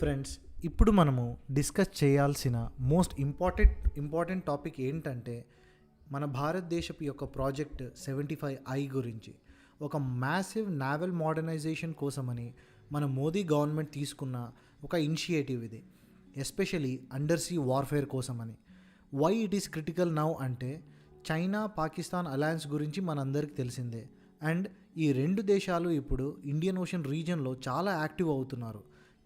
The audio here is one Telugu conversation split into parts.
ఫ్రెండ్స్, ఇప్పుడు మనము డిస్కస్ చేయాల్సిన మోస్ట్ ఇంపార్టెంట్ టాపిక్ ఏంటంటే మన భారతదేశపు యొక్క ప్రాజెక్ట్ 75I గురించి. ఒక మ్యాసివ్ నావల్ మోడర్నైజేషన్ కోసమని మన మోదీ గవర్నమెంట్ తీసుకున్న ఒక ఇనిషియేటివ్ ఇది, ఎస్పెషలీ అండర్ సీ వార్ఫేర్ కోసమని. Why it is critical now అంటే చైనా పాకిస్తాన్ అలయన్స్ గురించి మనందరికీ తెలిసిందే. అండ్ ఈ రెండు దేశాలు ఇప్పుడు ఇండియన్ ఓషన్ రీజన్లో చాలా యాక్టివ్ అవుతున్నారు.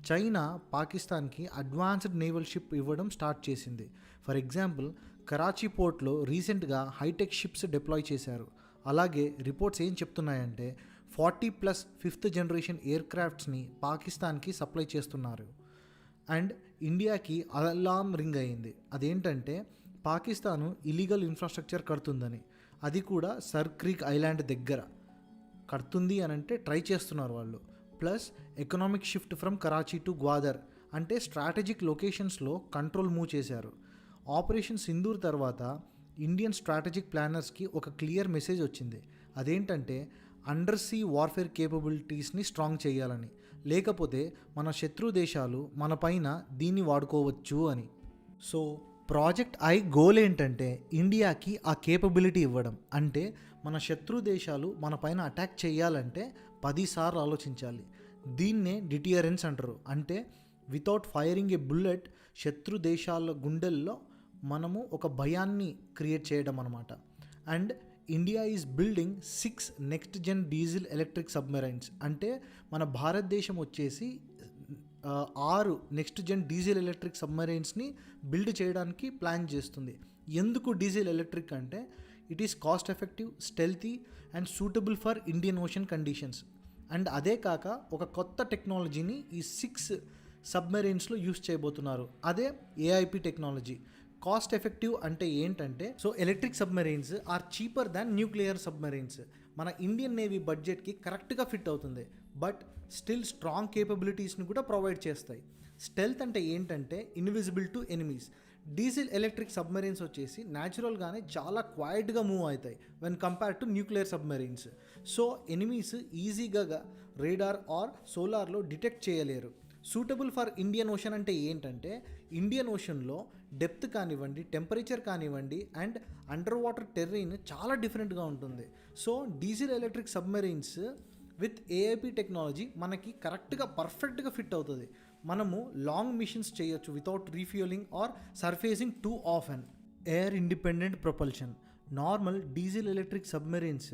చైనా పాకిస్తాన్కి అడ్వాన్స్డ్ నేవల్ షిప్ ఇవ్వడం స్టార్ట్ చేసింది. ఫర్ ఎగ్జాంపుల్, కరాచీ పోర్ట్లో రీసెంట్గా హైటెక్ షిప్స్ డిప్లాయ్ చేశారు. అలాగే రిపోర్ట్స్ ఏం చెప్తున్నాయంటే 40+ 5th జనరేషన్ ఎయిర్ క్రాఫ్ట్స్ని పాకిస్తాన్కి సప్లై చేస్తున్నారు. అండ్ ఇండియాకి అలారం రింగ్ అయింది. అదేంటంటే పాకిస్తాను ఇలీగల్ ఇన్ఫ్రాస్ట్రక్చర్ కడుతుందని. అది కూడా సర్ క్రీక్ ఐలాండ్ దగ్గర కడుతుంది అని అంటే ట్రై చేస్తున్నారు వాళ్ళు. Plus economic shift from Karachi to Gwadar అంటే స్ట్రాటజిక్ లొకేషన్స్లో కంట్రోల్ మూవ్ చేశారు. ఆపరేషన్ సింధూర్ తర్వాత ఇండియన్ స్ట్రాటజిక్ ప్లానర్స్కి ఒక క్లియర్ మెసేజ్ వచ్చింది. అదేంటంటే అండర్ సీ వార్ఫేర్ కేపబిలిటీస్ని స్ట్రాంగ్ చేయాలని, లేకపోతే మన శత్రు దేశాలు మన పైన దీన్ని వాడుకోవచ్చు అని. సో ప్రాజెక్ట్ ఐ గోల్ ఏంటంటే ఇండియాకి ఆ కేపబిలిటీ ఇవ్వడం. అంటే మన శత్రు దేశాలు మన పైన అటాక్ చేయాలంటే 10 సార్లు ఆలోచించాలి. దీన్నే డిటియరెన్స్ అంటారు. అంటే వితౌట్ ఫైరింగ్ ఏ బుల్లెట్ శత్రు దేశాల గుండెల్లో మనము ఒక భయాన్ని క్రియేట్ చేయడం అనమాట. And India is building 6 next gen diesel electric submarines. అంటే మన భారతదేశం వచ్చేసి 6 నెక్స్ట్ జెన్ డీజిల్ ఎలక్ట్రిక్ సబ్మెరైన్స్ని బిల్డ్ చేయడానికి ప్లాన్ చేస్తుంది. ఎందుకు డీజిల్ ఎలక్ట్రిక్ అంటే it is cost effective, stealthy and suitable for Indian Ocean conditions. And అదే కాక ఒక కొత్త టెక్నాలజీని ఈ 6 సబ్మెరైన్స్లో యూస్ చేయబోతున్నారు. అదే ఏఐపి టెక్నాలజీ. కాస్ట్ ఎఫెక్టివ్ అంటే ఏంటంటే, so electric submarines are cheaper than nuclear submarines. మన ఇండియన్ నేవీ బడ్జెట్కి కరెక్ట్గా ఫిట్ అవుతుంది. బట్ స్టిల్ స్ట్రాంగ్ కేపబిలిటీస్ని కూడా ప్రొవైడ్ చేస్తాయి. స్టెల్త్ అంటే ఏంటంటే invisible to enemies. Diesel electric submarines వచ్చేసి న్యాచురల్గానే చాలా క్వైట్గా మూవ్ అవుతాయి when compare to nuclear submarines. So enemies ఈజీగా రేడార్ ఆర్ సోలార్లో డిటెక్ట్ చేయలేరు. సూటబుల్ ఫర్ ఇండియన్ ఓషన్ అంటే ఏంటంటే ఇండియన్ ఓషన్లో డెప్త్ కానివ్వండి, టెంపరేచర్ కానివ్వండి అండ్ అండర్ వాటర్ టెర్రెయిన్ చాలా డిఫరెంట్గా ఉంటుంది. So diesel electric submarines with AIP technology మనకి కరెక్ట్గా పర్ఫెక్ట్గా ఫిట్ అవుతుంది. మనము లాంగ్ మిషన్స్ చేయొచ్చు without refuelling or surfacing too often. Air independent propulsion. Normal diesel electric submarines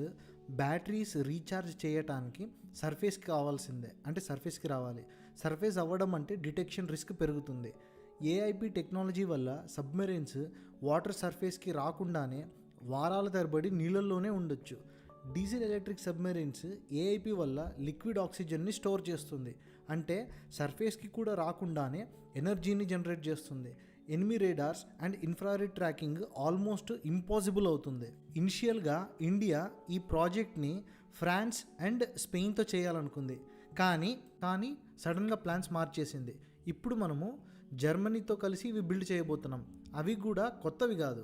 batteries recharge చేయడానికి సర్ఫేస్కి కావాల్సిందే, అంటే సర్ఫేస్కి రావాలి. సర్ఫేస్ అవ్వడం అంటే డిటెక్షన్ రిస్క్ పెరుగుతుంది. ఏఐపి టెక్నాలజీ వల్ల సబ్మెరైన్స్ వాటర్ సర్ఫేస్కి రాకుండానే వారాల తరబడి నీళ్ళల్లోనే ఉండొచ్చు. డీజిల్ ఎలక్ట్రిక్ సబ్మెరైన్స్ ఏఐపి వల్ల లిక్విడ్ ఆక్సిజన్ని స్టోర్ చేస్తుంది. అంటే సర్ఫేస్కి కూడా రాకుండానే ఎనర్జీని జనరేట్ చేస్తుంది. Enemy radars and infrared tracking almost impossible అవుతుంది. ఇనిషియల్గా ఇండియా ఈ ప్రాజెక్ట్ని ఫ్రాన్స్ అండ్ స్పెయిన్తో చేయాలనుకుంది. కానీ సడన్గా ప్లాన్స్ మార్చేసింది. ఇప్పుడు మనము జర్మనీతో కలిసి ఇవి బిల్డ్ చేయబోతున్నాం. అవి కూడా కొత్తవి కాదు,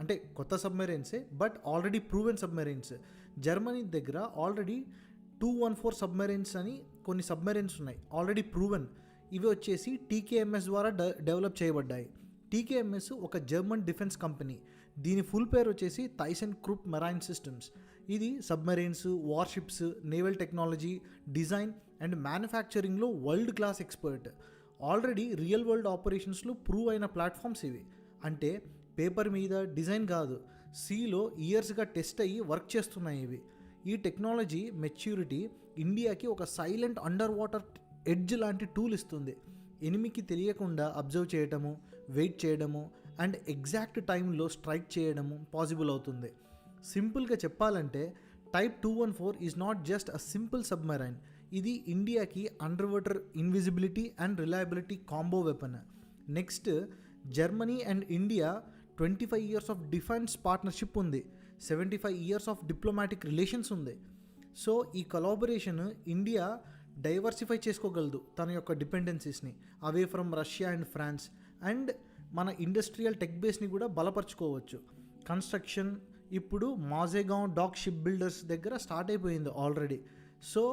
అంటే కొత్త సబ్మెరైన్సే but already proven submarines. Germany దగ్గర ఆల్రెడీ 214 సబ్మెరైన్స్ అని కొన్ని సబ్మెరైన్స్ ఉన్నాయి, ఆల్రెడీ ప్రూవెన్. ఇవి వచ్చేసి టీకేఎంఎస్ ద్వారా డెవలప్ చేయబడ్డాయి. టీకేఎంఎస్ ఒక జర్మన్ డిఫెన్స్ కంపెనీ. దీని ఫుల్ పేరు వచ్చేసి థైసన్ క్రూప్ మెరైన్ సిస్టమ్స్. ఇది submarines, warships, naval technology, design and మ్యానుఫ్యాక్చరింగ్లో world class expert. Already real world ఆపరేషన్స్లో ప్రూవ్ అయిన ప్లాట్ఫామ్స్ ఇవి. అంటే పేపర్ మీద డిజైన్ కాదు, సీలో ఇయర్స్గా టెస్ట్ అయ్యి వర్క్ చేస్తున్నాయి ఇవి. ఈ టెక్నాలజీ మెచ్యూరిటీ ఇండియాకి ఒక సైలెంట్ అండర్ వాటర్ ఎడ్జ్ లాంటి టూల్ ఇస్తుంది. ఎనిమికి తెలియకుండా అబ్జర్వ్ చేయడము, వెయిట్ చేయడము అండ్ ఎగ్జాక్ట్ టైంలో స్ట్రైక్ చేయడము పాసిబుల్ అవుతుంది. సింపుల్గా చెప్పాలంటే type 214 is not just a simple submarine. ఇది ఇండియాకి under water invisibility and reliability combo weapon. Next, Germany and India 25 years of defence partnership ఉంది, 75 years ఆఫ్ డిప్లొమాటిక్ రిలేషన్స్ ఉంది. సో ఈ కొలాబరేషన్ ఇండియా డైవర్సిఫై చేసుకోగలదు తన యొక్క డిపెండెన్సీస్ని away from Russia and France. And మన ఇండస్ట్రియల్ టెక్ బేస్ని కూడా బలపరుచుకోవచ్చు. కన్స్ట్రక్షన్ ఇప్పుడు మాజేగావ్ డాక్ షిప్ బిల్డర్స్ దగ్గర స్టార్ట్ అయిపోయింది ఆల్రెడీ. సో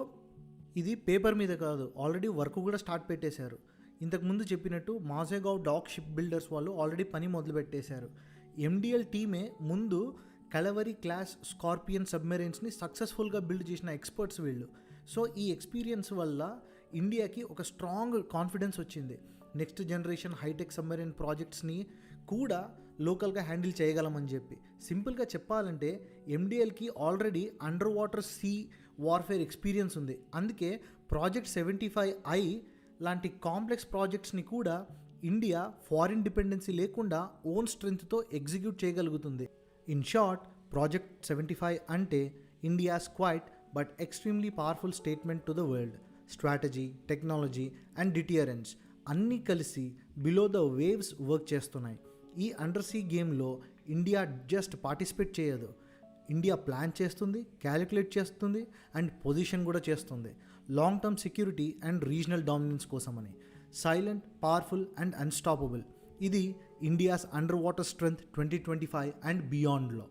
ఇది పేపర్ మీద కాదు, ఆల్రెడీ వర్క్ కూడా స్టార్ట్ పెట్టేశారు. ఇంతకుముందు చెప్పినట్టు మాజేగావ్ డాక్ షిప్ బిల్డర్స్ వాళ్ళు ఆల్రెడీ పని మొదలుపెట్టేశారు. ఎండిఎల్ టీమే ముందు కలవరీ క్లాస్ స్కార్పియన్ సబ్మెరైన్స్ని సక్సెస్ఫుల్గా బిల్డ్ చేసిన ఎక్స్పర్ట్స్ వీళ్ళు. సో ఈ ఎక్స్పీరియన్స్ వల్ల ఇండియాకి ఒక స్ట్రాంగ్ కాన్ఫిడెన్స్ వచ్చింది. నెక్స్ట్ జనరేషన్ హైటెక్ సబ్మెరైన్ ప్రాజెక్ట్స్ని కూడా లోకల్గా హ్యాండిల్ చేయగలమని చెప్పి. సింపుల్గా చెప్పాలంటే ఎండిఎల్కి already under water sea warfare experience ఉంది. అందుకే ప్రాజెక్ట్ 75I లాంటి కాంప్లెక్స్ ప్రాజెక్ట్స్ని కూడా ఇండియా ఫారిన్ డిపెండెన్సీ లేకుండా ఓన్ స్ట్రెంగ్త్తో ఎగ్జిక్యూట్ చేయగలుగుతుంది. ఇన్ షార్ట్, ప్రాజెక్ట్ 75 అంటే India's quite but extremely powerful statement to the world. Strategy, technology and deterrence అన్నీ కలిసి బిలో ద వేవ్స్ వర్క్ చేస్తున్నాయి. ఈ అండర్ సీ గేమ్లో ఇండియా జస్ట్ పార్టిసిపేట్ చేయదు, ఇండియా ప్లాన్ చేస్తుంది, క్యాలిక్యులేట్ చేస్తుంది అండ్ పొజిషన్ కూడా చేస్తుంది. Long term security and regional dominance కోసమని. Silent, powerful and unstoppable. ఇది India's under water strength 2025 and బియాండ్లో.